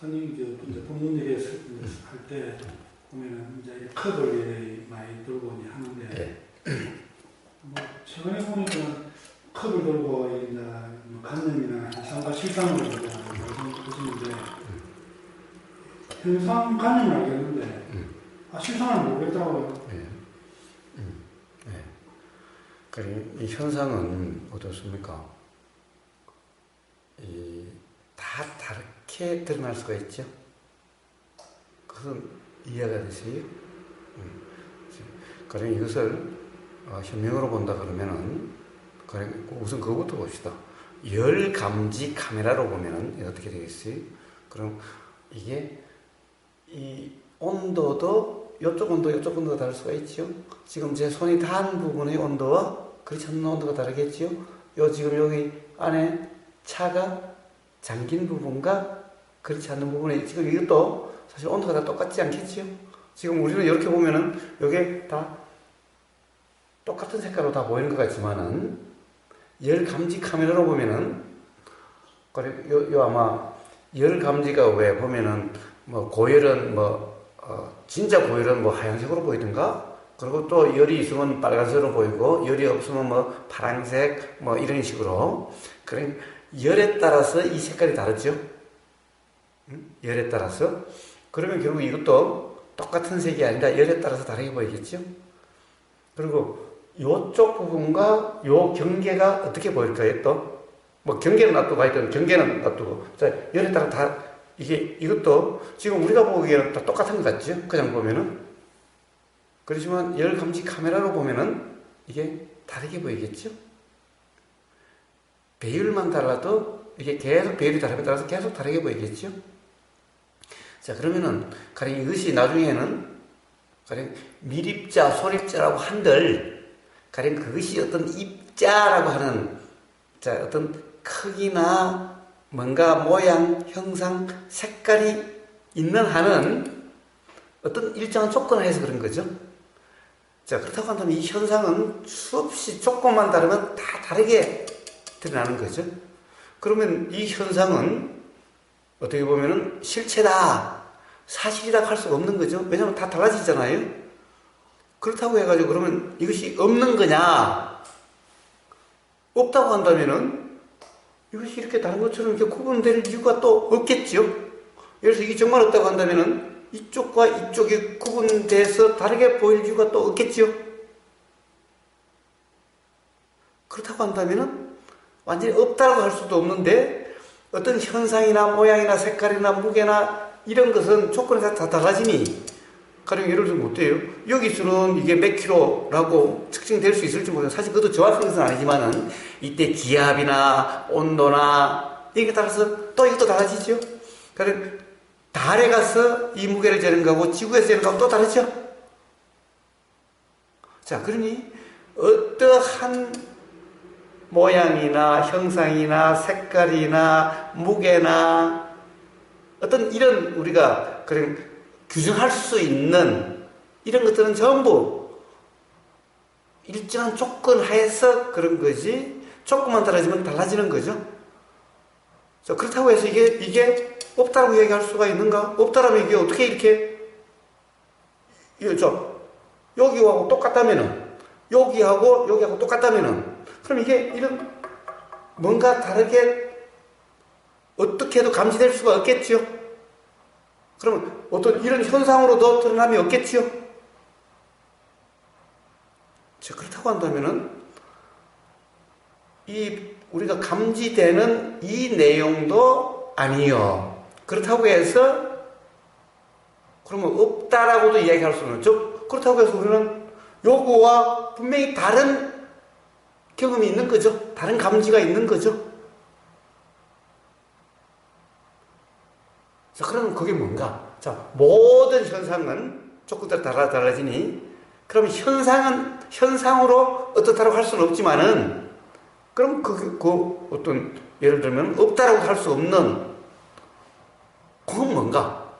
흔히 이제 뽑는 일에 할 때 보면은 이제 컵을 많이 들고 이제 하는데 뭐 최근에 보니까 컵을 들고 이제 뭐 관념이나 현상과 실상을 이제 보시는데 현상 관념을 알겠는데 실상을 모르겠더라고요. 이 현상은 어떻습니까? 다 다르게 드러날 수가 있죠. 그것은 이해가 되세요? 그럼 이것을 현명으로 본다 그러면은 우선 그것부터 봅시다. 열 감지 카메라로 보면은 어떻게 되겠어요? 그럼 이게 이 온도도 이쪽 온도가 다를 수가 있죠. 지금 제 손이 닿은 부분의 온도와 그렇지 않는 온도가 다르겠죠. 지금 여기 안에 차가 잠긴 부분과 그렇지 않는 부분에 지금 이것도 사실 온도가 다 똑같지 않겠지요. 지금 우리는 이렇게 보면은 이게 다 똑같은 색깔로 다 보이는 것 같지만은 열 감지 카메라로 보면은 요 아마 열 감지가 왜 보면은 뭐 고열은 진짜 고열은 하얀색으로 보이든가, 그리고 또 열이 있으면 빨간색으로 보이고 열이 없으면 파란색 이런 식으로. 그런 열에 따라서 이 색깔이 다르죠. 열에 따라서. 그러면 결국 이것도 똑같은 색이 아니라 열에 따라서 다르게 보이겠죠. 그리고 요쪽 부분과 요 경계가 어떻게 보일까요? 또 경계는 놔두고 하여튼 경계는 놔두고 자, 열에 따라 다 이것도 지금 우리가 보기에는 다 똑같은 것 같죠? 그냥 보면은. 그렇지만 열 감지 카메라로 보면은 이게 다르게 보이겠죠? 배율만 달라도 이게 계속 배율이 다르게 따라서 계속 다르게 보이겠죠? 자, 그러면은 가령 이것이 나중에는 가령 밀입자, 소립자라고 한들 가령 그것이 어떤 입자라고 하는 어떤 크기나 뭔가 모양, 형상, 색깔이 있는 한은 어떤 일정한 조건을 해서 그런 거죠. 자, 그렇다고 한다면 이 현상은 수없이 조건만 다르면 다 다르게 드러나는 거죠. 그러면 이 현상은 어떻게 보면은 실체다, 사실이라고 할 수가 없는 거죠. 왜냐하면 다 달라지잖아요. 그렇다고 해가지고 그러면 이것이 없는 거냐? 없다고 한다면은 이것이 이렇게 다른 것처럼 이렇게 구분될 이유가 또 없겠죠. 그래서 이게 정말 없다고 한다면은 이쪽과 이쪽이 구분돼서 다르게 보일 이유가 또 없겠죠. 그렇다고 한다면은 완전히 없다고 할 수도 없는데 어떤 현상이나 모양이나 색깔이나 무게나 이런 것은 조건이 다 달라지니, 가령 예를 들면 어때요? 여기서는 이게 몇 킬로라고 측정될 수 있을지 모르겠어요. 사실 그것도 정확한 것은 아니지만은 이때 기압이나 온도나 이게 따라서 또 이것도 달라지죠. 그러니까 달에 가서 이 무게를 재는 거하고 지구에서 재는 거하고 또 다르죠. 자, 그러니 어떠한 모양이나 형상이나 색깔이나 무게나 어떤 이런 우리가 그냥 규정할 수 있는 이런 것들은 전부 일정한 조건 하에서 그런 거지, 조건만 달라지면 달라지는 거죠. 자, 그렇다고 해서 이게 없다라고 얘기할 수가 있는가? 없다라면 이게 어떻게 이렇게 여기하고 똑같다면은 여기하고 똑같다면은 그럼 이게 이런 뭔가 다르게 어떻게 해도 감지될 수가 없겠지요. 그러면 어떤 이런 현상으로도 드러남이 없겠지요. 자, 그렇다고 한다면은 우리가 감지되는 이 내용도 아니요. 그렇다고 해서 그러면 없다라고도 이야기할 수는 없죠. 그렇다고 해서 우리는 요거와 분명히 다른 경험이 있는 거죠. 다른 감지가 있는 거죠. 자, 그러면 그게 뭔가? 자, 모든 현상은 조건들 달라지니, 그럼 현상으로 어떻다라고 할 수는 없지만은, 그럼 어떤, 예를 들면, 없다라고 할 수 없는, 그건 뭔가?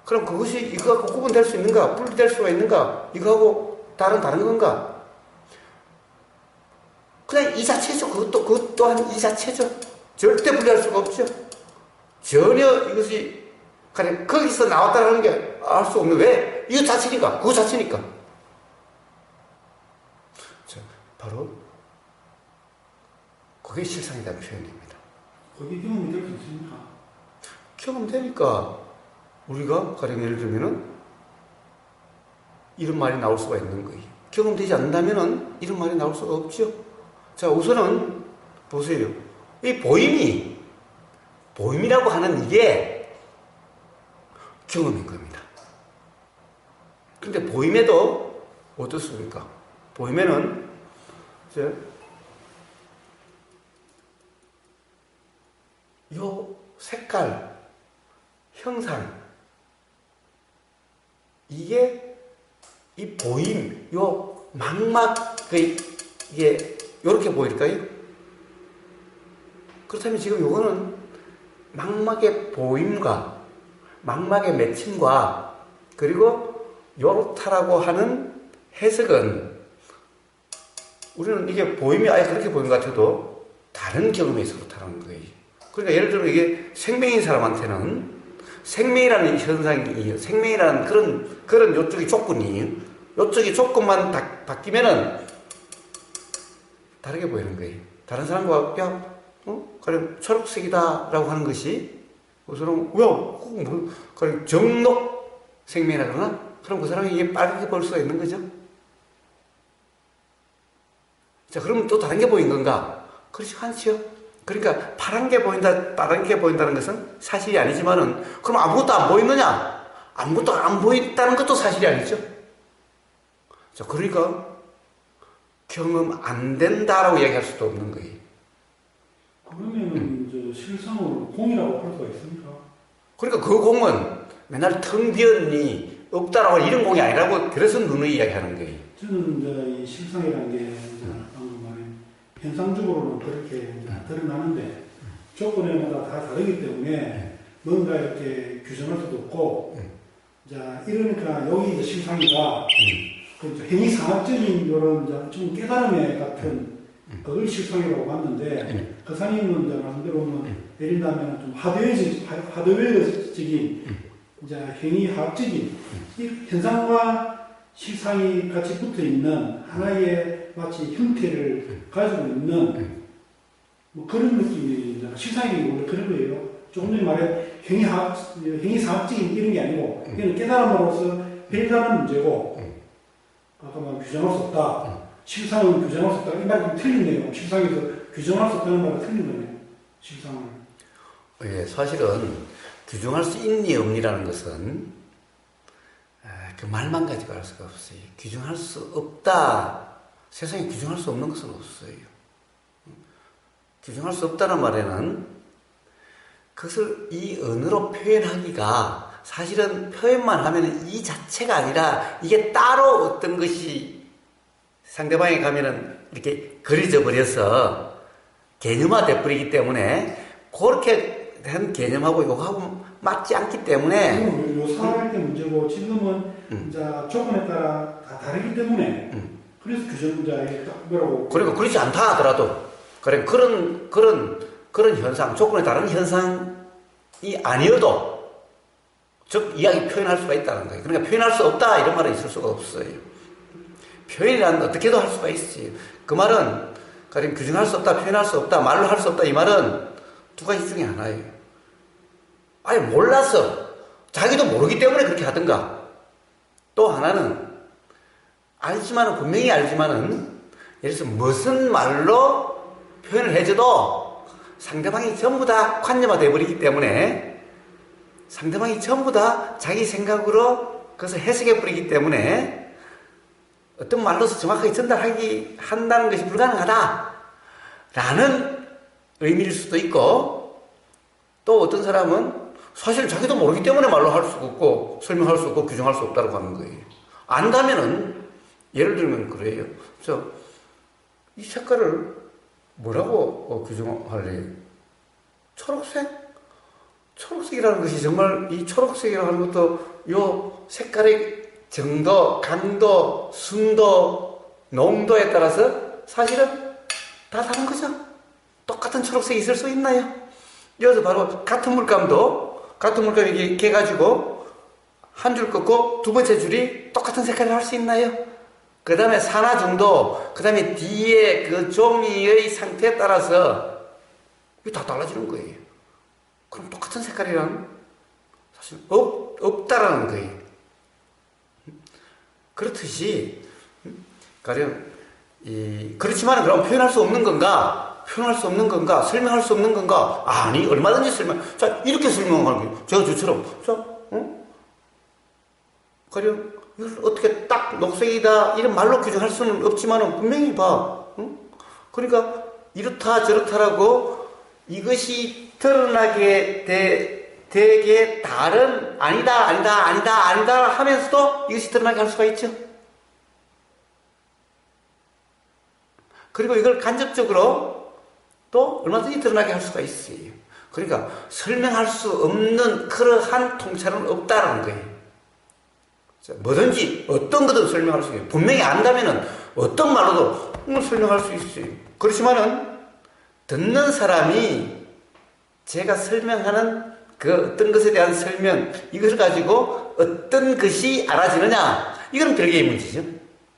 그럼 그것이 이거하고 구분될 수 있는가? 분리될 수가 있는가? 이거하고 다른 건가? 그냥 이 자체죠. 그것 또한 이 자체죠. 절대 분리할 수가 없죠. 전혀 이것이 그냥 거기서 나왔다는 게 알 수 없는, 왜? 이거 자체니까, 그거 자체니까. 자, 바로 그게 실상이라는 표현입니다. 거기 경험이 될 수 있습니까? 경험되니까 우리가 가령 예를 들면은 이런 말이 나올 수가 있는 거예요. 경험되지 않는다면은 이런 말이 나올 수가 없죠. 자, 우선은 보세요. 이 보임이라고 하는 이게 경험인 겁니다. 근데 보임에도 어떻습니까? 보임에는 이제 요 색깔, 형상, 이게 이 보임, 요 망막, 이게 요렇게 보일까요? 그렇다면 지금 요거는 망막의 보임과 망막의 맺힘과 그리고 요렇다라고 하는 해석은 우리는 이게 보임이 아예 그렇게 보이는 것 같아도 다른 경험이 있어서 그렇다는 거예요. 그러니까 예를 들면 이게 생명인 사람한테는 생명이라는 현상이, 생명이라는 그런 요쪽이 조건이, 요쪽이 조건만 바뀌면은 다르게 보이는 거예요. 다른 사람과, 야, 그래, 초록색이다라고 하는 것이, 그 사람은, 그래, 정록 생명이라 그러나? 그럼 그 사람이 이게 빨갛게 볼 수가 있는 거죠. 자, 그러면 또 다른 게 보인 건가? 그렇지 않죠. 그러니까 파란 게 보인다, 다른 게 보인다는 것은 사실이 아니지만은, 그럼 아무것도 안 보이느냐? 아무것도 안 보인다는 것도 사실이 아니죠. 자, 그러니까 경험 안 된다라고 이야기할 수도 없는 거예요. 그러면은 저 실상으로 공이라고 할 수가 있습니까? 그러니까 그 공은 맨날 텅 비었니 없다라고 이런 공이 아니라고 그래서 누누이 이야기하는 거예요. 저는 이제 이 실상이라는 게 이제 방금 말한 현상적으로는 그렇게 이제 드러나는데 조건에마다 다 다르기 때문에 뭔가 이렇게 규정할 수도 없고, 자 이러니까 여기 이제 실상이다. 그 행위상학적인 이런 좀 깨달음의 같은 그걸 실상이라고 봤는데, 그 사님은 이제 말씀대로 예를 들면 좀 하드웨어적인 이제 행위학적인 이 현상과 실상이 같이 붙어 있는 하나의 마치 형태를 가지고 있는 뭐 그런 느낌이 이제 실상이 원래 그런 거예요. 조금 전에 말해 행위상학적인 이런 게 아니고 이건 깨달음으로서 별다른 문제고, 아까 말 규정할 수 없다. 실상은 규정할 수 없다. 이 말이 좀 틀리네요. 실상에서 규정할 수 없다는 말이 틀린 거네요. 실상을. 예, 사실은 규정할 수 있니 없니라는 것은 그 말만 가지고 알 수가 없어요. 규정할 수 없다. 세상에 규정할 수 없는 것은 없어요. 규정할 수 없다는 말에는 그것을 이 언어로 표현하기가 사실은 표현만 하면 이 자체가 아니라 이게 따로 어떤 것이 상대방에 가면은 이렇게 그려져 버려서 개념화돼 버리기 때문에 그렇게 한 개념하고 이거하고 맞지 않기 때문에 묘사할 때 문제고 지금은 이제 조건에 따라 다 다르기 때문에 그래서 규정자의 뭐라고 그러니까 그렇지 않다 하더라도 그래 그런 현상 조건에 따른 현상이 아니어도 즉 이야기 표현할 수가 있다는 거예요. 그러니까 표현할 수 없다 이런 말은 있을 수가 없어요. 표현이란 어떻게도 할 수가 있어요. 그 말은 가령 규정할 수 없다, 표현할 수 없다, 말로 할 수 없다 이 말은 두 가지 중에 하나예요. 아예 몰라서 자기도 모르기 때문에 그렇게 하든가, 또 하나는 알지만은 분명히 알지만은 예를 들어서 무슨 말로 표현을 해줘도 상대방이 전부 다 관념화되어 버리기 때문에 상대방이 전부 다 자기 생각으로 그것을 해석해 버리기 때문에 어떤 말로서 정확하게 한다는 것이 불가능하다라는 의미일 수도 있고, 또 어떤 사람은 사실 자기도 모르기 때문에 말로 할 수가 없고 설명할 수 없고 규정할 수 없다고 하는 거예요. 안다면은 예를 들면 그래요. 이 색깔을 뭐라고 규정할래요? 초록색? 초록색이라는 것이 정말 이 초록색이라고 하는 것도 요 색깔의 정도, 강도, 순도, 농도에 따라서 사실은 다 다른 거죠. 똑같은 초록색이 있을 수 있나요? 여기서 바로 같은 물감이 이렇게 해가지고 한 줄 긋고 두 번째 줄이 똑같은 색깔을 할 수 있나요? 그 다음에 산화 정도, 그 다음에 뒤에 그 종이의 상태에 따라서 이게 다 달라지는 거예요. 그럼 똑같은 색깔이란 사실 없다라는 거예요. 그렇듯이 가령 그렇지만 그럼 표현할 수 없는 건가? 설명할 수 없는 건가? 아니, 얼마든지 자, 이렇게 설명하는 거예요. 제가 저처럼 자, 가령 이걸 어떻게 딱 녹색이다 이런 말로 규정할 수는 없지만 분명히 봐. 그러니까 이렇다 저렇다라고 이것이 드러나게 되게 다른 아니다 하면서도 이것이 드러나게 할 수가 있죠. 그리고 이걸 간접적으로 또 얼마든지 드러나게 할 수가 있어요. 그러니까 설명할 수 없는 그러한 통찰은 없다라는 거예요. 뭐든지 어떤 거든 설명할 수 있어요. 분명히 안다면은 어떤 말로도 설명할 수 있어요. 그렇지만은 듣는 사람이 제가 설명하는 그 어떤 것에 대한 설명, 이것을 가지고 어떤 것이 알아지느냐, 이건 별개의 문제죠.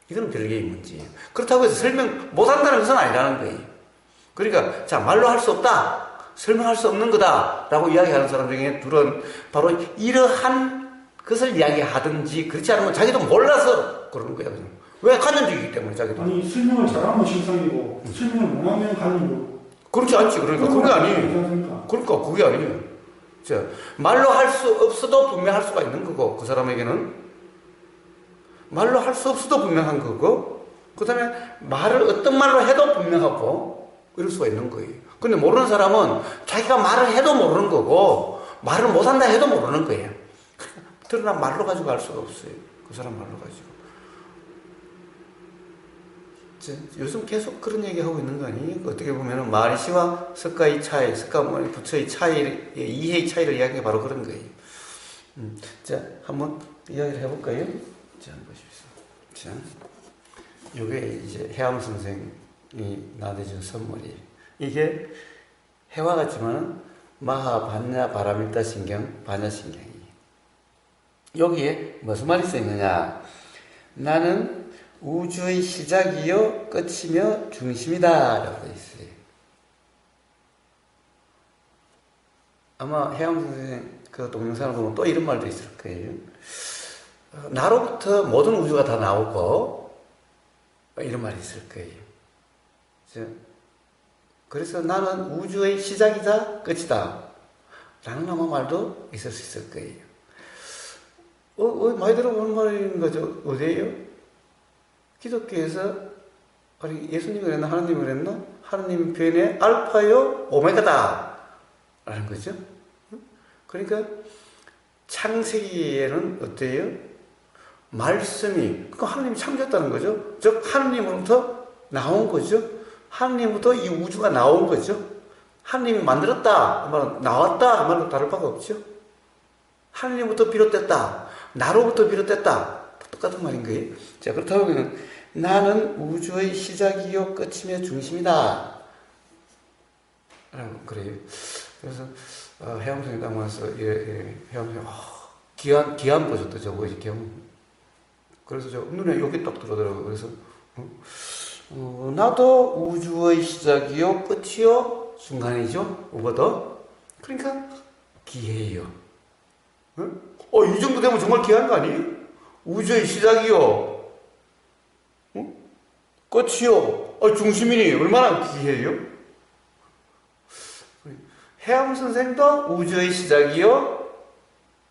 이건 별개의 문제예요. 그렇다고 해서 설명 못한다는 것은 아니라는 거예요. 그러니까 자, 말로 할 수 없다, 설명할 수 없는 거다 라고 이야기하는 사람 중에 둘은 바로 이러한 것을 이야기하든지 그렇지 않으면 자기도 몰라서 그러는 거야. 왜 관념적이기 때문에 자기도. 아니, 설명을 잘하면 신상이고 설명을 못하면 관념이고. 그렇지 않지. 그러니까 그게 아니에요. 그러니까 그게 아니에요. 자, 말로 할 수 없어도 분명할 수가 있는 거고, 그 사람에게는 말로 할 수 없어도 분명한 거고, 그 다음에 말을 어떤 말로 해도 분명하고 이럴 수가 있는 거예요. 근데 모르는 사람은 자기가 말을 해도 모르는 거고 말을 못한다 해도 모르는 거예요. 드러난 말로 가지고 알 수가 없어요. 그 사람 말로 가지고. 요즘 계속 그런 얘기 하고 있는 거 아니에요? 어떻게 보면 말시와 석가의 차이, 석가 부처의 차이, 이해의 차이를 이야기해 바로 그런 거예요. 자, 한번 이야기를 해볼까요? 자, 보십시오. 자, 요게 이제 해암 선생이 나한테 준 선물이에요. 이게 해와 같지만 마하 반야 바라밀다 신경, 반야 신경이에요. 여기에 무슨 말이 써있느냐? 나는 우주의 시작이요 끝이며 중심이다 라고 되어 있어요. 아마 해양 선생 그 동영상을 보면 또 이런 말도 있을 거예요. 나로부터 모든 우주가 다 나오고 이런 말이 있을 거예요. 그래서 나는 우주의 시작이자 끝이다 라는 아마 말도 있을 수 있을 거예요. 많이 들어보는 말인 거죠. 어디에요? 기독교에서 아니 예수님이 그랬나 하나님이 그랬나? 하나님 표현에 알파요 오메가다 라는 거죠. 그러니까 창세기에는 어때요? 말씀이 그러니까 하나님이 창조했다는 거죠. 즉 하나님으로부터 나온 거죠. 하나님부터 이 우주가 나온 거죠. 하나님이 만들었다 말은 나왔다 말은 다를 바가 없죠. 하나님부터 비롯됐다, 나로부터 비롯됐다, 똑같은 말인 거예요. 자, 그렇다면 나는 우주의 시작이요 끝이며 중심이다 라고 그래요. 그래서 해암성에 딱 와서 해암성이 기한 보셨다. 저거 이렇게 그래서 저 눈에 여기 딱 들어오더라고요. 그래서 나도 우주의 시작이요 끝이요 순간이죠. 오버더. 그러니까 기해요. 이 정도 되면 정말 귀한 거 아니에요? 우주의 시작이요, 끝이요, 중심이니 얼마나 귀해요? 해암 선생도 우주의 시작이요,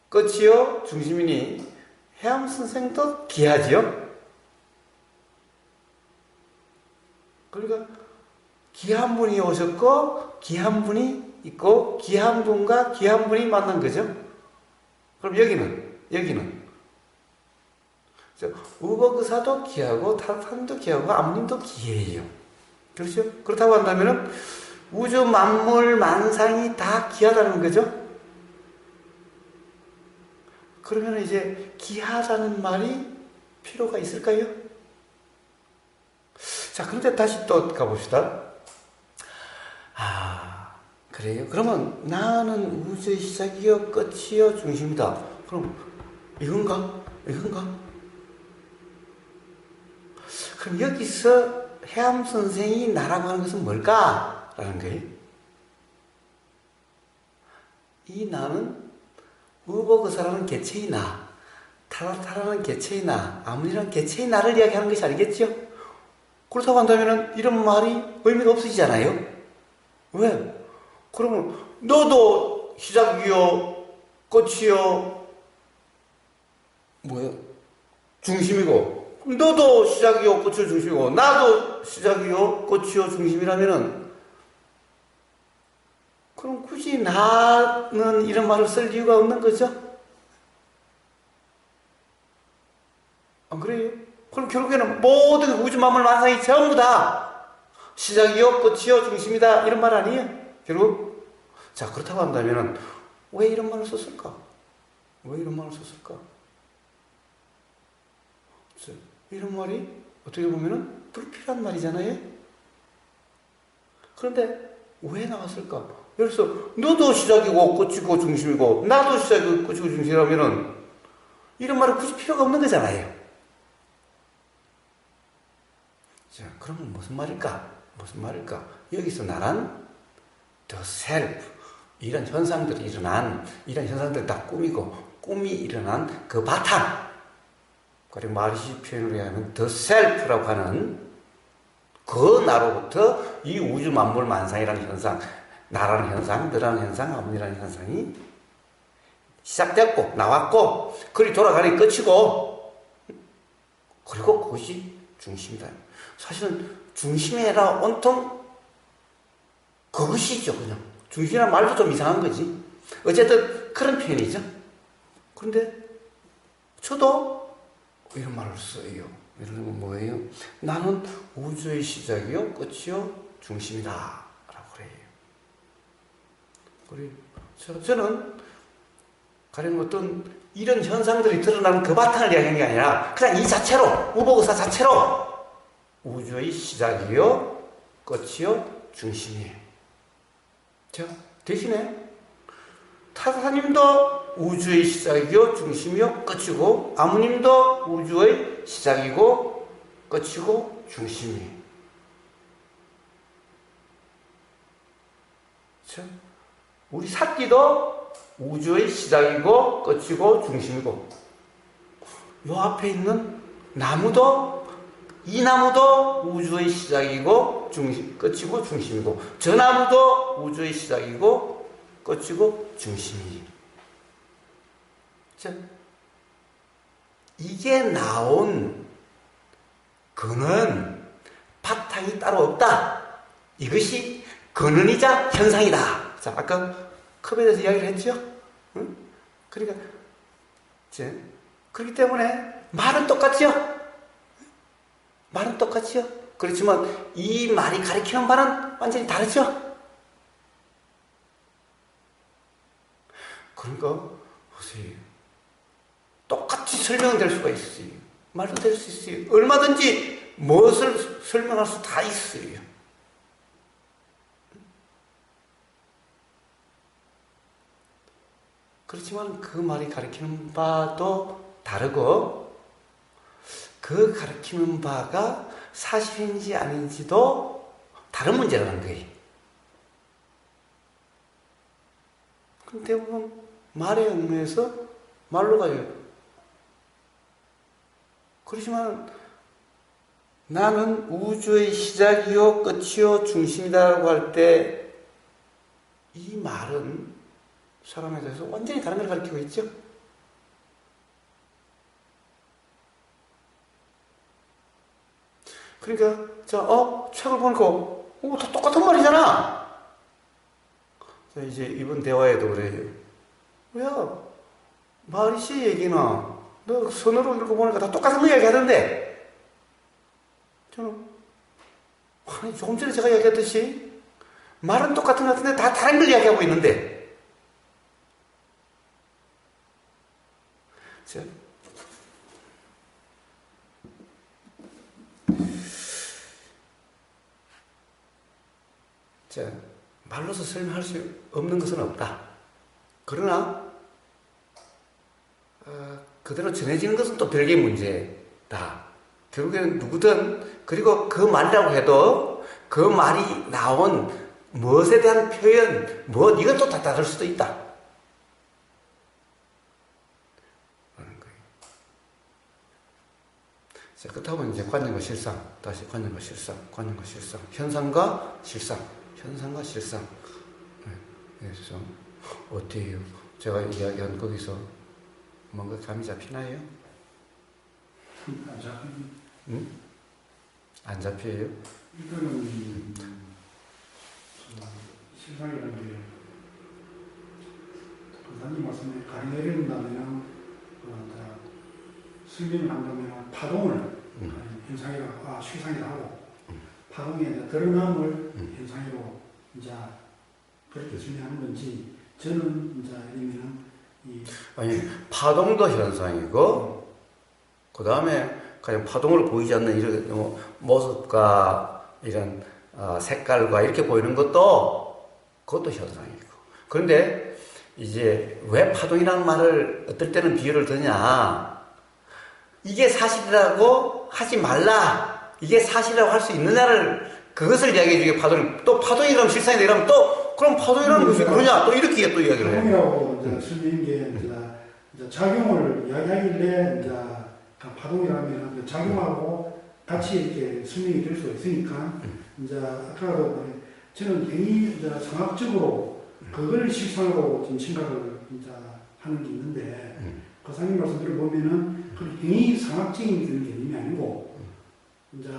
끝이요, 중심이니 해암 선생도 귀하지요? 그러니까 귀한 분이 오셨고 귀한 분이 있고 귀한 분과 귀한 분이 만난 거죠. 그럼 여기는 우버그사도 귀하고 타르탄도 귀하고 암님도 귀해요. 그렇죠? 그렇다고 한다면 우주 만물 만상이 다 귀하다는 거죠. 그러면 이제 귀하다는 말이 필요가 있을까요? 자, 그런데 다시 또 가봅시다. 그래요? 그러면 나는 우주의 시작이요, 끝이요, 중심이다. 그럼 이건가? 그럼 여기서 해암 선생이 나라고 하는 것은 뭘까? 라는 거예요. 이 나는 우버그사라는 개체의 나, 타라타라는 개체의 나, 아문이라는 개체의 나를 이야기하는 것이 아니겠죠? 그렇다고 한다면 이런 말이 의미가 없어지잖아요. 왜? 그러면 너도 시작이요, 끝이요, 중심이고, 너도 시작이요, 끝이요, 중심이고, 나도 시작이요, 끝이요, 중심이라면은, 그럼 굳이 나는 이런 말을 쓸 이유가 없는 거죠? 안 그래요? 그럼 결국에는 모든 우주 만물 만상이 전부 다 시작이요, 끝이요, 중심이다 이런 말 아니에요? 결국 자, 그렇다고 한다면 왜 이런 말을 썼을까? 이런 말이 어떻게 보면 불필요한 말이잖아요. 그런데 왜 나왔을까? 예를 들어서 너도 시작이고 끝이고 중심이고 나도 시작이고 끝이고 중심이라면 이런 말은 굳이 필요가 없는 거잖아요. 자, 그러면 무슨 말일까? 여기서 나란 the self, 이런 현상들이 일어난, 이런 현상들이 다 꿈이 일어난 그 바탕, 그리고 마르시 표현으로 하면 the self라고 하는 그 나로부터 이 우주 만물 만상이라는 현상, 나라는 현상, 너라는 현상, 아문이라는 현상이 시작됐고 나왔고 그리 돌아가니 끝이고 그리고 그것이 중심이다. 사실은 중심이라 온통 그것이죠. 그냥 중심이란 말도 좀 이상한 거지. 어쨌든 그런 표현이죠. 그런데 저도 이런 말을 써요. 이런 건 뭐예요? 나는 우주의 시작이요, 끝이요, 중심이다 라고 그래요. 그리고 저는 가령 어떤 이런 현상들이 드러나는 그 바탕을 이야기하는 게 아니라 그냥 이 자체로, 우보그사 자체로 우주의 시작이요, 끝이요, 중심이에요. 자, 대신에 타사님도 우주의 시작이요, 중심이요, 끝이고 아무님도 우주의 시작이고 끝이고 중심이에요. 자, 우리 사띠도 우주의 시작이고 끝이고 중심이고 요 앞에 있는 나무도 이 나무도 우주의 시작이고 끝이고 중심이고 저 나무도 우주의 시작이고 끝이고 중심이에요. 자, 이게 나온 근원, 바탕이 따로 없다. 이것이 근원이자 현상이다. 자, 아까 컵에 대해서 이야기를 했죠? 응? 그러니까, 그렇기 때문에 말은 똑같죠? 그렇지만 이 말이 가리키는 바는 완전히 다르죠? 그러니까, 보세요. 똑같이 설명될 수가 있어요. 말도 될 수 있어요. 얼마든지 무엇을 설명할 수 다 있어요. 그렇지만 그 말이 가리키는 바도 다르고 그 가리키는 바가 사실인지 아닌지도 다른 문제라는 거예요. 그럼 대부분 말의 의미에서 말로 가요. 그렇지만 나는 우주의 시작이요 끝이요 중심이다라고 할 때 이 말은 사람에 대해서 완전히 다른 걸 가리키고 있죠. 그러니까 책을 보니까 다 똑같은 말이잖아. 자, 이제 이번 대화에도 그래요. 야, 마리씨 얘기나 너 손으로 읽어보니까 다 똑같은 거 이야기하던데 저는 아니 조금 전에 제가 이야기했듯이 말은 똑같은 것 같은데 다 다른 걸 이야기하고 있는데 자, 말로서 설명할 수 없는 것은 없다. 그러나 그대로 전해지는 것은 또 별개의 문제다. 결국에는 누구든 그리고 그 말이라고 해도 그 말이 나온 무엇에 대한 표현, 이것도 다 다를 수도 있다. 라는 거예요. 자, 그렇다고 이제 관념과 실상, 다시 관념과 실상, 관념과 실상, 현상과 실상, 현상과 실상. 그래서 어때요? 제가 이야기한 거기서 뭔가 감이 잡히나요? 안 잡히는. 응? 안 잡혀요? 이거는 실상이라는 게 교사님 말씀에 가리 내린다면 설명을 한다면 파동을 현상이라고 실상이라고 하고 파동에 이제 드러남을 현상으로 이제 그렇게 설명하는 건지 저는 이제 아니면 아니 파동도 현상이고 그 다음에 그냥 파동으로 보이지 않는 이런 모습과 이런 색깔과 이렇게 보이는 그것도 현상이고. 그런데 이제 왜 파동이라는 말을 어떨 때는 비유를 드냐? 이게 사실이라고 하지 말라. 이게 사실이라고 할 수 있느냐를 그것을 이야기해 주게 파동이. 또 파동이라면 실상이다 이러면 또 그럼 파동이라는 것이 그러냐? 또 이렇게 또 이야기를 해요. 파동이라고 이제 설명한 게 이제 작용을 이야기하길래 이제 파동이라면 작용하고 같이 이렇게 설명이 될 수 있으니까 이제 아까도 저는 행위 이제 상학적으로 그걸 실상으로 지금 생각을 이제 하는 게 있는데 거사님 말씀대로 보면은 그 행위 상학적인 그런 개념이 아니고 이제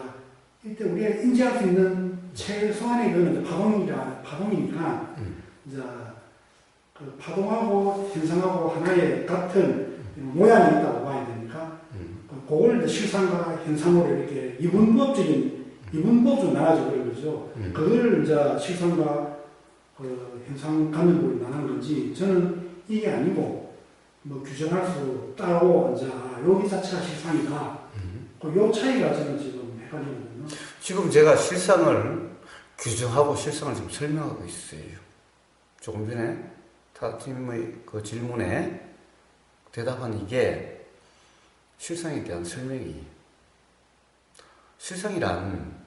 이때 우리가 인지할 수 있는 최소한의 그는 파동이니까 이제 그 파동하고 현상하고 하나의 같은 모양이 있다고 봐야 되니까 그걸 실상과 현상으로 이렇게 이분법적으로 나눠져 버린 거죠. 그걸 이제 실상과 현상 관념으로 나눈 건지 저는 이게 아니고 뭐 규정할 수 따로 이제 여기 자체가 실상이다. 요 차이가 저는 지금 헷갈리거든요. 지금 제가 실상을 규정하고 실상을 지금 설명하고 있어요. 조금 전에 타팀의 그 질문에 대답한 이게 실상에 대한 설명이. 실상이란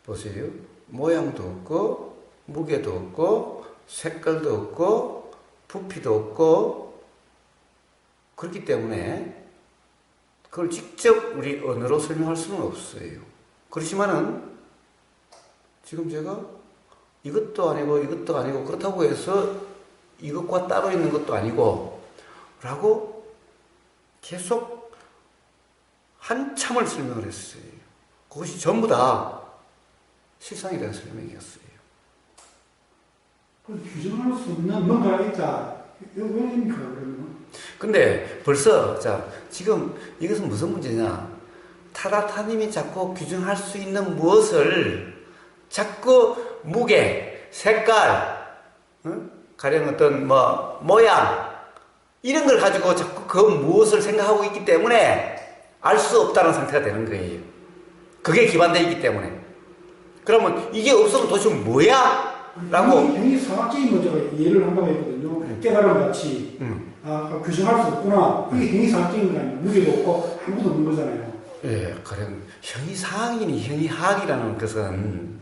보세요. 모양도 없고 무게도 없고 색깔도 없고 부피도 없고 그렇기 때문에 그걸 직접 우리 언어로 설명할 수는 없어요. 그렇지만은 지금 제가 이것도 아니고 그렇다고 해서 이것과 따로 있는 것도 아니고 라고 계속 한참을 설명을 했어요. 그것이 전부 다 실상에 대한 설명이었어요. 그 규정할 수 없는 뭔가가 있다. 왜입니까 그러면? 근데 벌써 지금 이것은 무슨 문제냐? 타다타님이 자꾸 규정할 수 있는 무엇을 자꾸 무게, 색깔, 가령 어떤 모양 이런 걸 가지고 자꾸 그 무엇을 생각하고 있기 때문에 알 수 없다는 상태가 되는 거예요. 그게 기반되어 있기 때문에. 그러면 이게 없으면 도대체 뭐야? 라고. 굉장히 상학적인 문제가 이해를 한다고 했거든요. 깨달음 같이. 규정할 수 없구나. 이게 굉장히 상학적인 거 아니에요. 무게도 없고 아무것도 없는 거잖아요. 예, 가령 형이상학이니 형이하학이라는 것은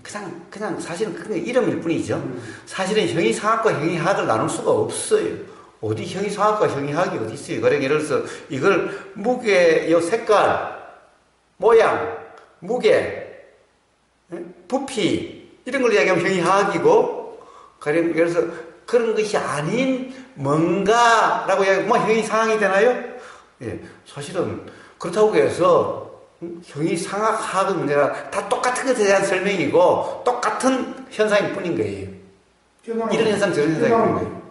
그냥 사실은 그게 이름일 뿐이죠. 사실은 형이상학과 형이하학을 나눌 수가 없어요. 어디 형이상학과 형이하학이 어디 있어요? 가령 예를 들어서 이걸 무게, 색깔, 모양, 무게, 부피 이런 걸 이야기하면 형이하학이고 가령 예를 들어서 그런 것이 아닌 뭔가라고 이야기하면 형이상학이 되나요? 예, 사실은 그렇다고 해서 형이상학학의 문제가 다 똑같은 것에 대한 설명이고 똑같은 현상일 뿐인 거예요. 이런 현상 저런 현상일 뿐인 거예요.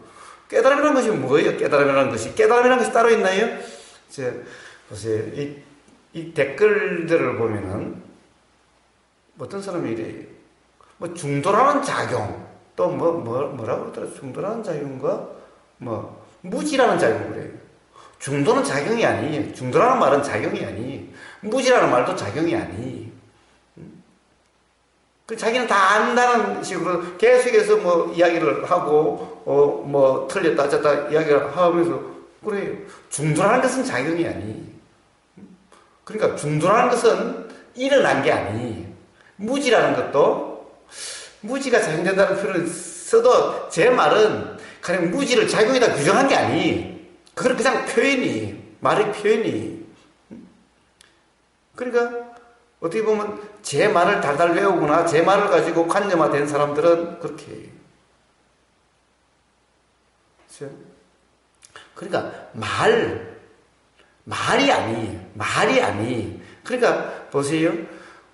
깨달음이라는 것이 뭐예요? 깨달음이라는 것이 따로 있나요? 보세요. 이 댓글들을 보면은 어떤 사람이 이래 중도라는 작용 또 뭐라고 그러더라? 중도라는 작용과 무지라는 작용 그래요. 중도는 작용이 아니에요. 중도라는 말은 작용이 아니에요. 무지라는 말도 작용이 아니에요. 그 자기는 다 안다는 식으로 계속해서 뭐 이야기를 하고, 뭐 틀렸다, 어쨌다 이야기를 하면서, 그래요. 중도라는 것은 작용이 아니. 그러니까 중도라는 것은 일어난 게 아니. 무지라는 것도, 무지가 작용된다는 표현을 써도 제 말은 그냥 무지를 작용에다 규정한 게 아니. 그건 그냥 표현이, 말의 표현이. 그러니까 어떻게 보면 제 말을 달달 외우거나 제 말을 가지고 관념화된 사람들은 그렇게 해요. 그렇죠? 그러니까 말이 아니. 그러니까 보세요.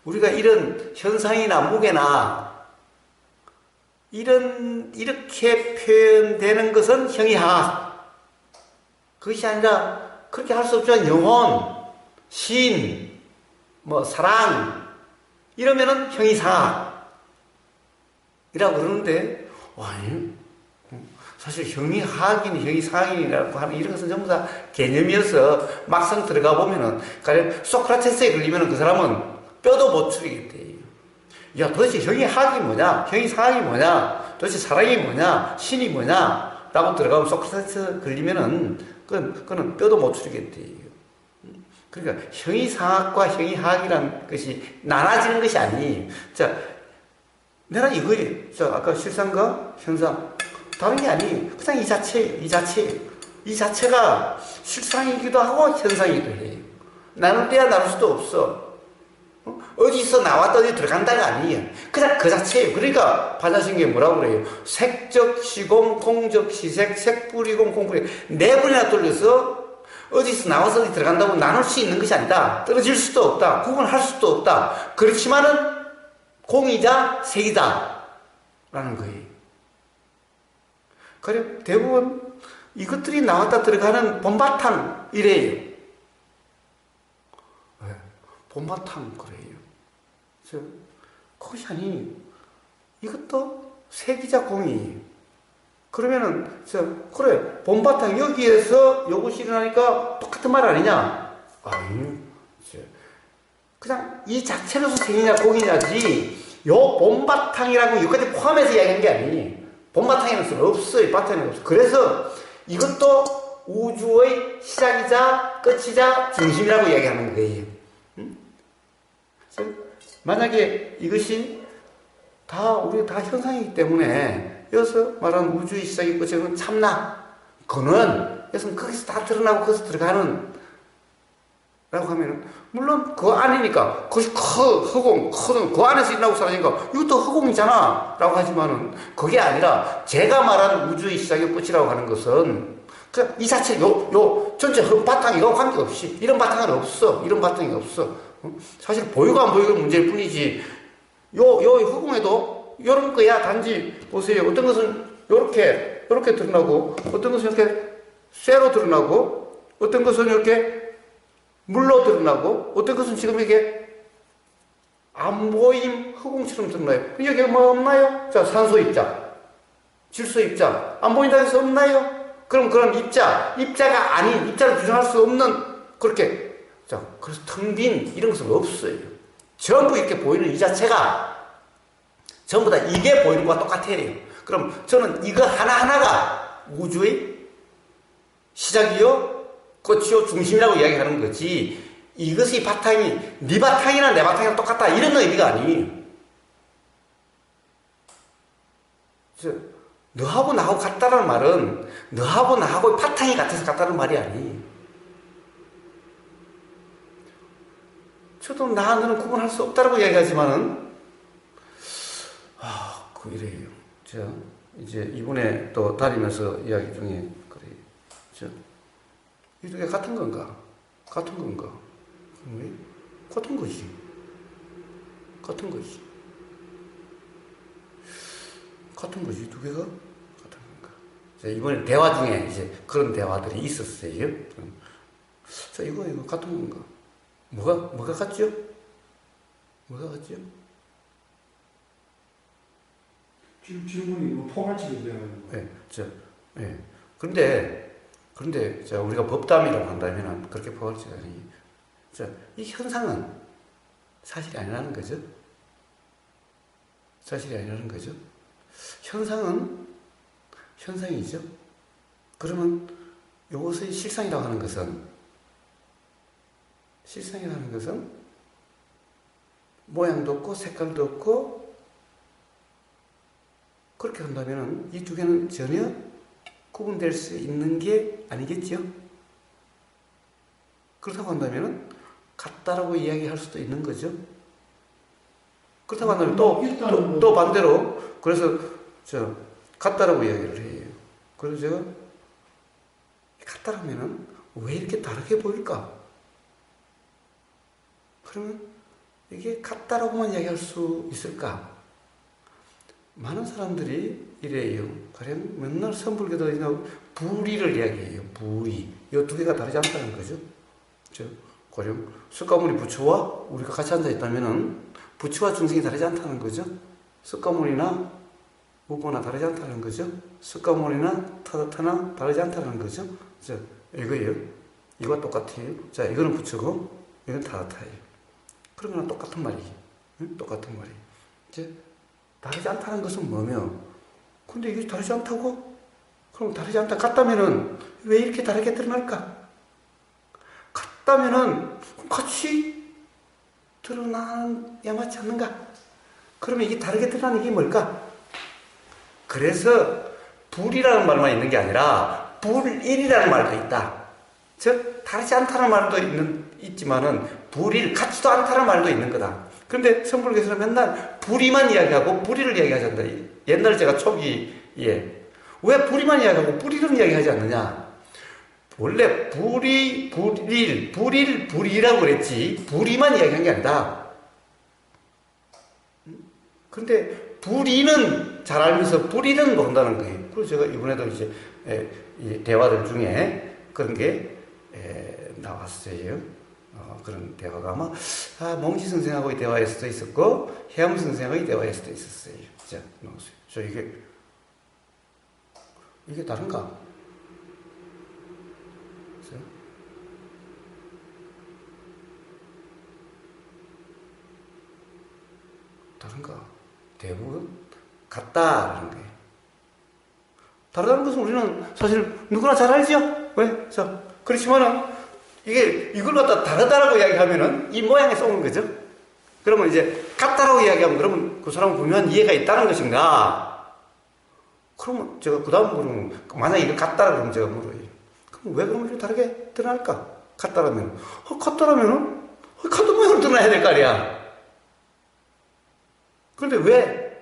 우리가 이런 현상이나 무게나 이렇게 표현되는 것은 형이하학. 그것이 아니라 그렇게 할 수 없지만 영혼, 신, 뭐 사랑 이러면은 형이상학이라고 그러는데 아니 사실 형이하학이니 형이상학이라고 하는 이런 것은 전부 다 개념이어서 막상 들어가 보면은 가령 소크라테스에 걸리면은 그 사람은 뼈도 못 추리겠대. 야 도대체 형이하학이 뭐냐, 형이상학이 뭐냐, 도대체 사랑이 뭐냐, 신이 뭐냐 라고 들어가면 소크라테스 걸리면은 그는 뼈도 못 추리겠대. 그러니까 형이상학과 형이하학이라는 것이 나눠지는 것이 아니. 자, 내가 이거예요. 자, 아까 실상과 현상 다른 게 아니. 그냥 이 자체예요. 이 자체가 실상이기도 하고 현상이기도 해요. 나눌 때야 나눌 수도 없어. 어디서 나왔다 어디 들어간다가 아니에요. 그냥 그 자체예요. 그러니까 반야신경에 뭐라고 그래요? 색적 시공, 공적 시색, 색불이공, 공불이 네 분이나 돌려서 어디서 나와서 어디 들어간다고 나눌 수 있는 것이 아니다. 떨어질 수도 없다. 구분할 수도 없다. 그렇지만은 공이자 색이다. 라는 거예요. 그리고 대부분 이것들이 나왔다 들어가는 본바탕 이래요. 왜? 본바탕 그래요. 그것이 아니. 이것도 색이자 공이에요. 그러면은, 그래, 본바탕 여기에서 요것이 일어나니까 똑같은 말 아니냐? 아니, 그냥 이 자체로서 색이냐 공이냐지, 요 본바탕이라고 여기까지 포함해서 이야기한 게 아니. 본바탕에는 없어요. 바탕에는 없어. 그래서 이것도 우주의 시작이자 끝이자 중심이라고 이야기하는 거예요. 만약에 이것이 우리 다 현상이기 때문에 여기서 말하는 우주의 시작이 끝이는 참나. 그는 여기서 거기서 다 드러나고 거기서 들어가는 라고 하면은 물론 그 안이니까 그것이 허공, 그 안에서 일어나고 사라지니까 이것도 허공이잖아 라고 하지만은 그게 아니라 제가 말하는 우주의 시작이 끝이라고 하는 것은 그냥 이 자체 전체 바탕 이거 관계없이 이런 바탕은 없어. 이런 바탕이 없어. 사실 보이고 안 보이고 문제일 뿐이지 요 허공에도 요런 거야. 단지 보세요. 어떤 것은 요렇게 드러나고 어떤 것은 이렇게 쇠로 드러나고 어떤 것은 이렇게 물로 드러나고 어떤 것은 지금 이게 안 보임 허공처럼 드러나요. 여기 뭐 없나요? 자, 산소 입자, 질소 입자 안 보인다 해서 없나요? 그럼 그런 입자가 아닌 입자를 규정할 수 없는 그렇게 자, 그래서 텅 빈 이런 것은 없어요. 전부 이렇게 보이는 이 자체가 전부 다 이게 보이는 것과 똑같아요. 그럼 저는 이거 하나하나가 우주의 시작이요 끝이요 중심이라고 이야기하는 거지 이것이 바탕이 네 바탕이나 내 바탕이랑 똑같다 이런 의미가 아니에요. 너하고 나하고 같다는 말은 너하고 나하고 바탕이 같아서 같다는 말이 아니에요. 저도 나 너는 구분할 수 없다라고 이야기하지만은 이래요. 이제 이번에 또 다니면서 이야기 중에 그래요. 이 두 개 같은 건가? 같은 건가? 왜? 같은 거지. 같은 거지. 같은 거지. 이 두 개가 같은 건가? 자, 이번에 대화 중에 이제 그런 대화들이 있었어요. 자, 이거 같은 건가? 뭐가 같죠? 뭐가 같죠? 지금 질문이 뭐 포괄적인데요. 네, 그런데 자, 우리가 법담이라고 한다면 그렇게 포괄적이 아니. 자, 이 현상은 사실이 아니라는 거죠. 사실이 아니라는 거죠. 현상은 현상이죠. 그러면 이것의 실상이라고 하는 것은 모양도 없고 색깔도 없고 그렇게 한다면 이 두 개는 전혀 구분될 수 있는 게 아니겠죠. 그렇다고 한다면 같다라고 이야기할 수도 있는 거죠. 그렇다고 한다면 또 반대로 그래서 같다라고 이야기를 해요. 그래서 제가 같다라면은 왜 이렇게 다르게 보일까? 그러면 이게 같다라고만 이야기할 수 있을까? 많은 사람들이 이래요. 가령 맨날 선불교도 부리를 이야기해요. 부리. 이 두 개가 다르지 않다는 거죠. 가령 숯가모니 부처와 우리가 같이 앉아 있다면은 부처와 중생이 다르지 않다는 거죠. 숯가모니나 우보나 다르지 않다는 거죠. 숯가모니나 타다타나 다르지 않다는 거죠. 이거예요. 이거와 똑같아요. 자, 이거는 부처고 이건 타다타예요. 그러면 똑같은 말이에요. 응? 똑같은 말이에요. 이제 다르지 않다는 것은 뭐며? 근데 이게 다르지 않다고? 그럼 다르지 않다 같다면은 왜 이렇게 다르게 드러날까? 같다면은 같이 드러나야 맞지 않는가? 그러면 이게 다르게 드러나는 게 뭘까? 그래서 불이라는 말만 있는 게 아니라 불일이라는 말도 있다. 즉 다르지 않다는 말도 있지만은 불일 같지도 않다는 말도 있는 거다. 그런데 성불교에서는 맨날 불이만 이야기하고 불이를 이야기하지 않는다. 옛날에 제가 초기에 왜 불이만 이야기하고 불이는 이야기하지 않느냐? 원래 불이, 불이라고 그랬지 불이만 이야기한 게 아니다. 근데 불이는 잘 알면서 불이는 모른다는 거예요. 그래서 제가 이번에도 이제 이 대화들 중에 그런 게 나왔어요. 그런 대화가 아마 몽시 선생하고의 대화에서도 있었고 해암 선생하고의 대화에서도 있었어요. 자, 나오세요. 저 이게 다른가? 다른가? 대부분 같다라는 거예요. 다르다는 것은 우리는 사실 누구나 잘 알죠? 왜? 그렇지만은 이걸 갖다 다르다라고 이야기하면은 이 모양에서 오는 거죠. 그러면 이제 같다라고 이야기하면 그러면 그 사람은 분명한 이해가 있다는 것인가? 그러면 제가 그 다음 물으면 만약에 이거 같다라고 그러면 제가 물어요. 그럼 왜 그러면 이렇게 다르게 드러날까? 같다라면 같다라면은 같은 모양으로 드러나야 될 거 아니야. 그런데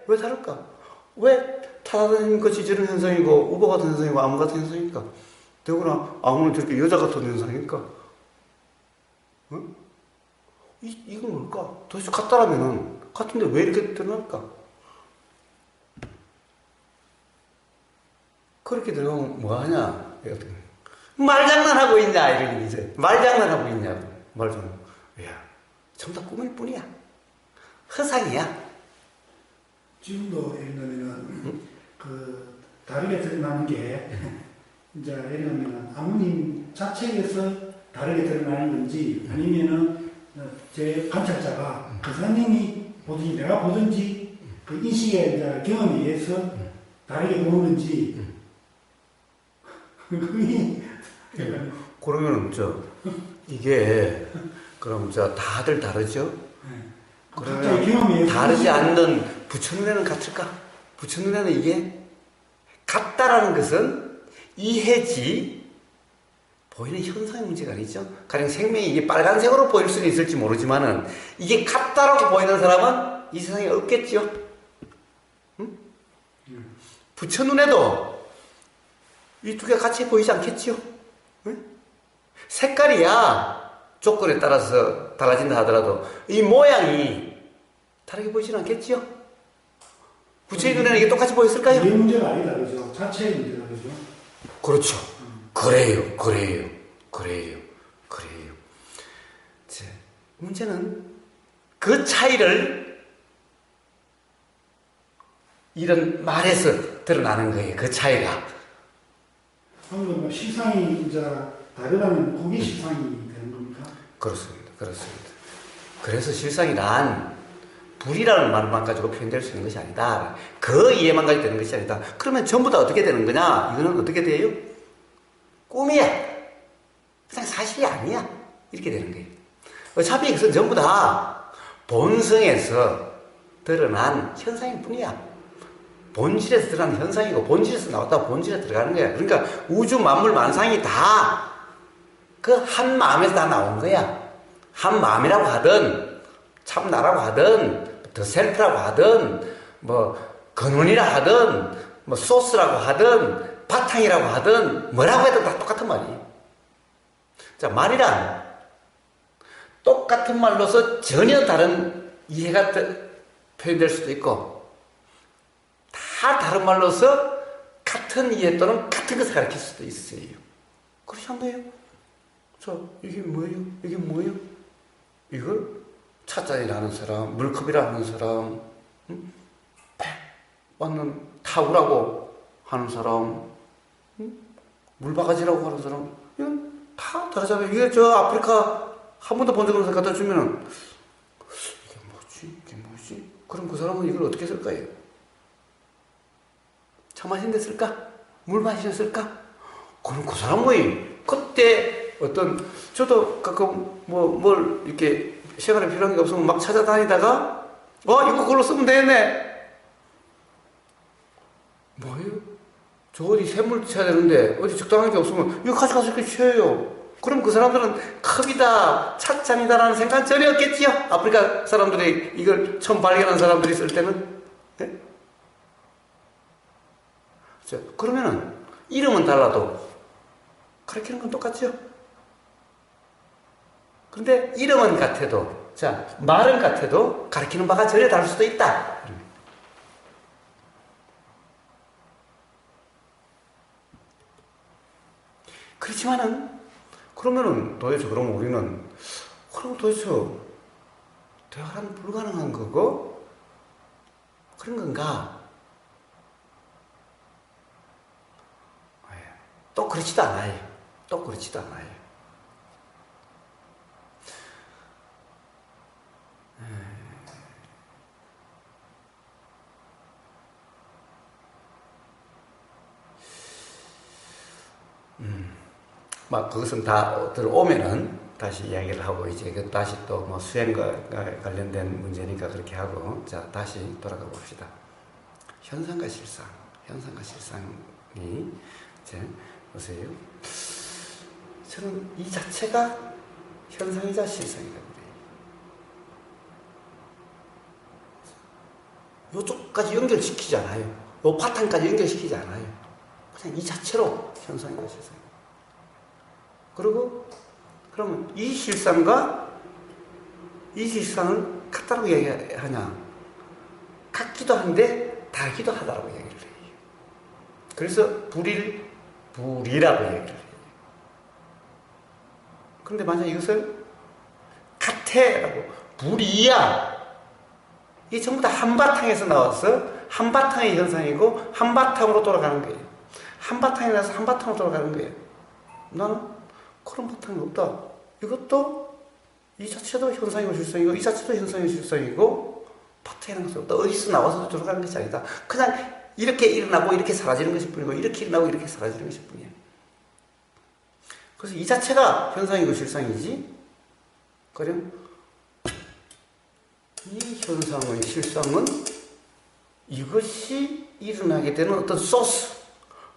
왜 다를까? 왜 타다니는 것이 저런 현상이고 우버 같은 현상이고 아무 같은 현상일까? 되거나 아무는 저렇게 여자 같은 현상일까? 응? 이건 뭘까? 도대체 같다라면은 같은데 왜 이렇게 드러날까? 그렇게 들어가면 뭐하냐? 말장난하고 있냐? 이런 이제 말장난하고 있냐고. 말장난. 야, 전부 다 꿈일 뿐이야. 허상이야. 지금도 예를 들면 다르게 드러나는 게 이제 예를 들면 아무님 자체에서 다르게 드러나는 건지 아니면은 제 관찰자가 그 선생님이 보든지 내가 보든지 그 인식의 이제 경험에 의해서 다르게 보는지 그러면 이게 그럼 다들 다르죠? 그러면 다르지 않는 부처 눈에는 같을까? 부처 눈에는 이게 같다라는 것은 이해지 보이는 현상의 문제가 아니죠. 가령 생명이 이게 빨간색으로 보일 수는 있을지 모르지만은 이게 같다라고 보이는 사람은 이 세상에 없겠죠. 응? 부처 눈에도 이 두 개 같이 보이지 않겠죠. 응? 색깔이야 조건에 따라서 달라진다 하더라도 이 모양이 다르게 보이지는 않겠죠. 부처의 눈에는 이게 똑같이 보였을까요? 내 문제가 아니다, 그죠? 자체의 문제다, 그죠? 그렇죠. 그래요. 자, 문제는 그 차이를 이런 말에서 드러나는 거예요. 그 차이가. 방금 시상이 이제 다르다면 그게 시상이 되는 겁니까? 그렇습니다. 그래서 실상이란 불이라는 말만 가지고 표현될 수 있는 것이 아니다. 그 이해만 가지고 되는 것이 아니다. 그러면 전부 다 어떻게 되는 거냐? 이거는 어떻게 돼요? 꿈이야. 그냥 사실이 아니야. 이렇게 되는 거예요. 어차피 이것은 전부 다 본성에서 드러난 현상일 뿐이야. 본질에서 드러난 현상이고 본질에서 나왔다 본질에 들어가는 거야. 그러니까 우주 만물 만상이 다 그 한 마음에서 다 나온 거야. 한 마음이라고 하든 참나라고 하든 더 셀프라고 하든 뭐 근원이라 하든 뭐 소스라고 하든 바탕이라고 하든 뭐라고 해도 다 똑같은 말이에요. 자, 말이란 똑같은 말로서 전혀 다른 이해가 표현될 수도 있고 다 다른 말로서 같은 이해 또는 같은 것을 가르칠 수도 있어요. 그렇지 않나요? 자, 이게 뭐예요? 이게 뭐예요? 이걸 차잔이라 하는 사람, 물컵이라 하는 사람, 맞는 타구라고 하는 사람, 물바가지라고 하는 사람, 이건 다 다르잖아요. 이게 저 아프리카 한 번도 본 적 없는 사람 갖다 주면은 이게 뭐지? 이게 뭐지? 그럼 그 사람은 이걸 어떻게 쓸 거예요? 차 마시는데 쓸까? 물 마시는 쓸까? 그럼 그 사람은 그때 어떤 저도 가끔 뭘 이렇게 시간에 필요한 게 없으면 막 찾아다니다가 이거 그걸로 쓰면 되겠네. 뭐예요? 저 어디 샘물 쳐야 되는데 어디 적당한 게 없으면 이거 가져가서 이렇게 쳐요. 그럼 그 사람들은 컵이다, 찻잔이다라는 생각 전혀 없겠지요. 아프리카 사람들이 이걸 처음 발견한 사람들이 쓸 때는. 네? 자, 그러면은 이름은 달라도 가르치는 건 똑같죠. 근데 이름은 같아도, 자, 말은 같아도 가르치는 바가 전혀 다를 수도 있다. 그렇지만은, 그러면은 도대체 그럼 우리는, 그럼 도대체 대화는 불가능한 거고, 그런 건가? 또 그렇지도 않아요. 또 그렇지도 않아요. 막 그것은 다 들어오면은 다시 이야기를 하고 이제 다시 또 뭐 수행과 관련된 문제니까 그렇게 하고 자 다시 돌아가 봅시다. 현상과 실상, 현상과 실상이 이제 보세요. 저는 이 자체가 현상이자 실상이다 그래요. 이쪽까지 연결시키지 않아요. 이 바탕까지 연결시키지 않아요. 그냥 이 자체로 현상이자 실상. 그리고 그러면 이 실상과 이 실상을 같다고 얘기하냐? 같기도 한데 다르기도 하다라고 얘기를 해요. 그래서 불이라고 얘기를 해요. 그런데 만약 이것을 같애라고 불이야. 이게 전부 다 한바탕에서 나와서 한바탕의 현상이고 한바탕으로 돌아가는 거예요. 한바탕에 나서 한바탕으로 돌아가는 거예요. 나는 그런 바탕이 없다. 이것도 이 자체도 현상이고 실상이고 이 자체도 현상이고 실상이고 바탕에 나서 없다. 어디서 나와서 돌아가는 것이 아니다. 그냥 이렇게 일어나고 이렇게 사라지는 것일 뿐이고 이렇게 일어나고 이렇게 사라지는 것일 뿐이에요. 그래서 이 자체가 현상이고 실상이지 그럼 이 현상의 실상은 이것이 일어나게 되는 어떤 소스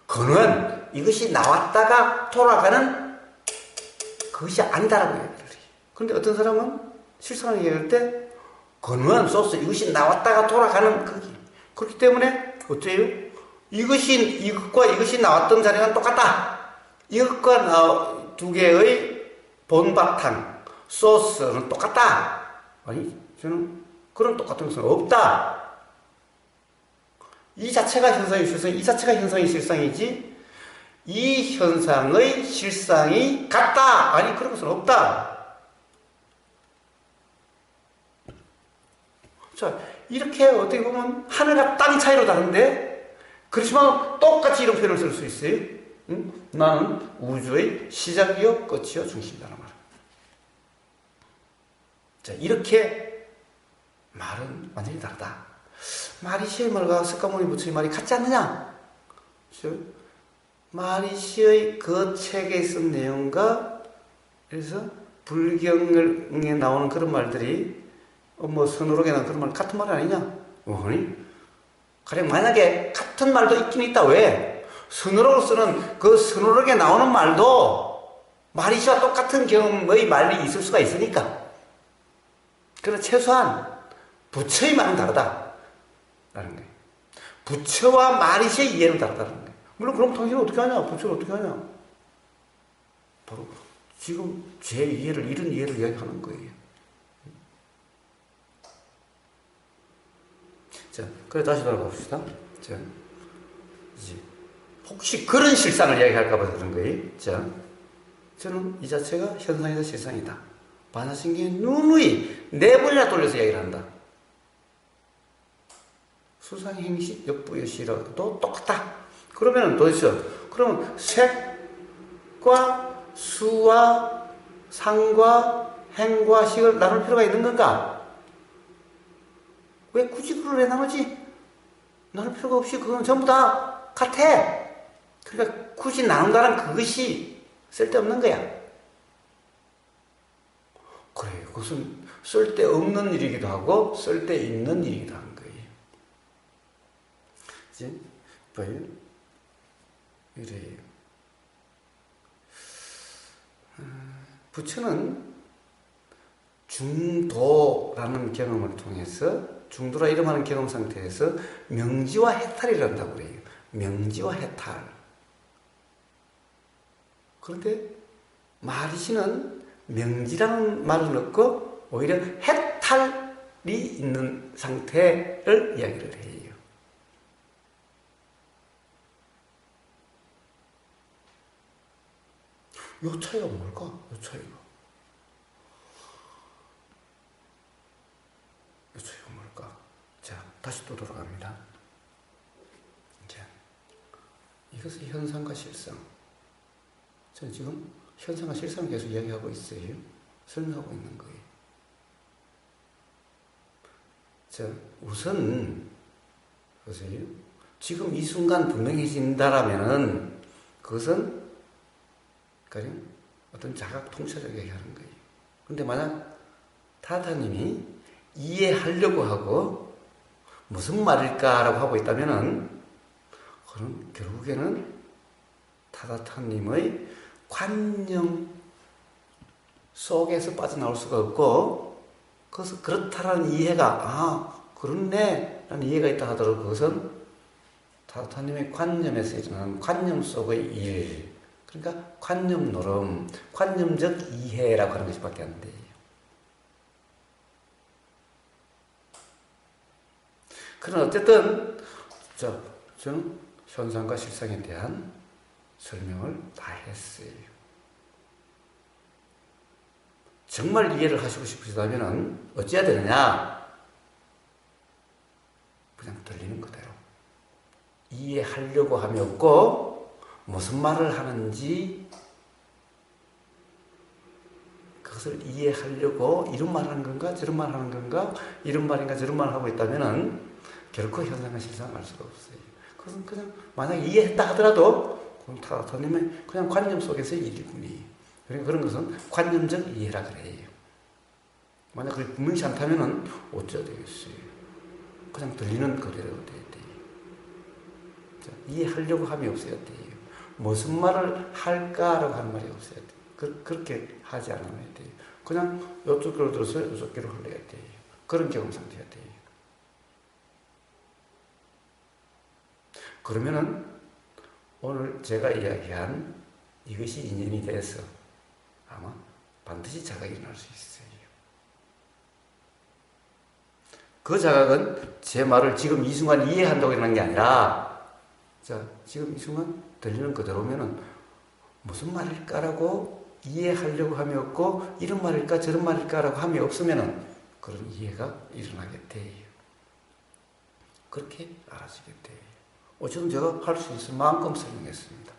근원 이것이 나왔다가 돌아가는 그것이 아니다라고 얘기를 해요. 그런데 어떤 사람은 실상을 얘기할 때 근원 소스 이것이 나왔다가 돌아가는 거기 그렇기 때문에 어때요? 이것과 이것이 나왔던 자리는 똑같다. 이것과 두 개의 본바탕 소스는 똑같다. 아니 저는 그런 똑같은 것은 없다. 이 자체가 현상의 실상, 이 자체가 현상의 실상이지 이 현상의 실상이 같다. 아니 그런 것은 없다. 자 이렇게 어떻게 보면 하늘과 땅 차이로 다른데 그렇지만 똑같이 이런 표현을 쓸 수 있어요. 응? 나는 우주의 시작이요 끝이요 중심이라는 말. 자 이렇게 말은 완전히 다르다. 마리시의 말과 석가모니 부처의 말이 같지 않느냐? 마리시의 그 책에 쓴 내용과 그래서 불경에 나오는 그런 말들이 뭐 선어록에 나오는 그런 말 같은 말 아니냐? 아니? 가령 만약에 같은 말도 있긴 있다. 왜? 선어록으로 쓰는 그 선어록에 나오는 말도 마리시와 똑같은 경험의 말이 있을 수가 있으니까. 그러나 최소한 부처의 말은 다르다. 라는 거예요. 부처와 마리시의 이해는 다르다는 거예요. 물론 그럼 당신은 어떻게 하냐? 부처는 어떻게 하냐? 바로 지금 제 이해를, 이런 이해를 이야기하는 거예요. 자, 그래 다시 돌아갑시다. 자, 이제 혹시 그런 실상을 이야기할까봐 그런 거예요. 자, 저는 이 자체가 현상이다 실상이다. 반사신경이 누누이 네 번이나 돌려서 이야기를 한다. 수상행시, 역부여시라도 똑같다. 그러면 도대체 그러면 색과 수와 상과 행과 식을 나눌 필요가 있는 건가? 왜 굳이 그걸 왜 나누지? 나눌 필요가 없이 그건 전부 다 같아. 그러니까 굳이 나눈다는 그것이 쓸데없는 거야. 그래, 그것은 쓸데없는 일이기도 하고 쓸데있는 일이기도 한 거예요. 이제 봐요. 이래요. 부처는 중도라는 경험을 통해서 중도라 이름하는 경험 상태에서 명지와 해탈이라 한다고 그래요. 명지와 해탈. 그런데 마리시는 명지라는 말은 없고 오히려 해탈이 있는 상태를 이야기를 해요. 요 차이가 뭘까? 요 차이가. 요 차이가 뭘까? 자, 다시 또 돌아갑니다. 자, 이것은 현상과 실상. 저는 지금 현상과 실상을 계속 이야기하고 있어요. 설명하고 있는 거예요. 자, 우선, 보세요. 지금 이 순간 분명해진다라면은 그것은 가령 어떤 자각 통찰을 얘기하는 거예요. 그런데 만약 타다님이 이해하려고 하고 무슨 말일까라고 하고 있다면은 그럼 결국에는 타다타님의 관념 속에서 빠져나올 수가 없고 그것은 그렇다라는 이해가 그렇네 라는 이해가 있다 하더라도 그것은 타다타님의 관념에서 일어나는 관념 속의 이해 그러니까 관념 노름, 관념적 이해라고 하는 것밖에 안 돼요. 그러나 어쨌든 저는 현상과 실상에 대한 설명을 다 했어요. 정말 이해를 하시고 싶으시다면 어찌해야 되느냐? 그냥 들리는 그대로 이해하려고 함이 없고 무슨 말을 하는지 그것을 이해하려고 이런 말을 하는 건가 저런 말을 하는 건가 이런 말인가 저런 말을 하고 있다면 결코 현상과 실상을 알 수가 없어요. 그것은 그냥 만약에 이해했다 하더라도 그럼 타다타님의 그냥 관념 속에서의 일뿐이에요. 그러니까 그런 것은 관념적 이해라 그래요. 만약 그게 분명치 않다면 어쩌야 되겠어요. 그냥 들리는 그대로 돼야 돼요. 이해하려고 함이 없어야 돼요. 무슨 말을 할까라고 하는 말이 없어야 돼요. 그렇게 하지 않아야 돼요. 그냥 이쪽 귀로 들어서 이쪽 귀로 흘러야 돼요. 그런 경험 상태가 돼요. 그러면은 오늘 제가 이야기한 이것이 인연이 돼서 아마 반드시 자각이 일어날 수 있어요. 그 자각은 제 말을 지금 이 순간 이해한다고 일어난 게 아니라 지금 이 순간 들리는 그대로면은 무슨 말일까라고 이해하려고 함이 없고 이런 말일까 저런 말일까라고 함이 없으면은 그런 이해가 일어나게 돼요. 그렇게 알아지게 돼요. 어쨌든 제가 할 수 있을 만큼 설명했습니다.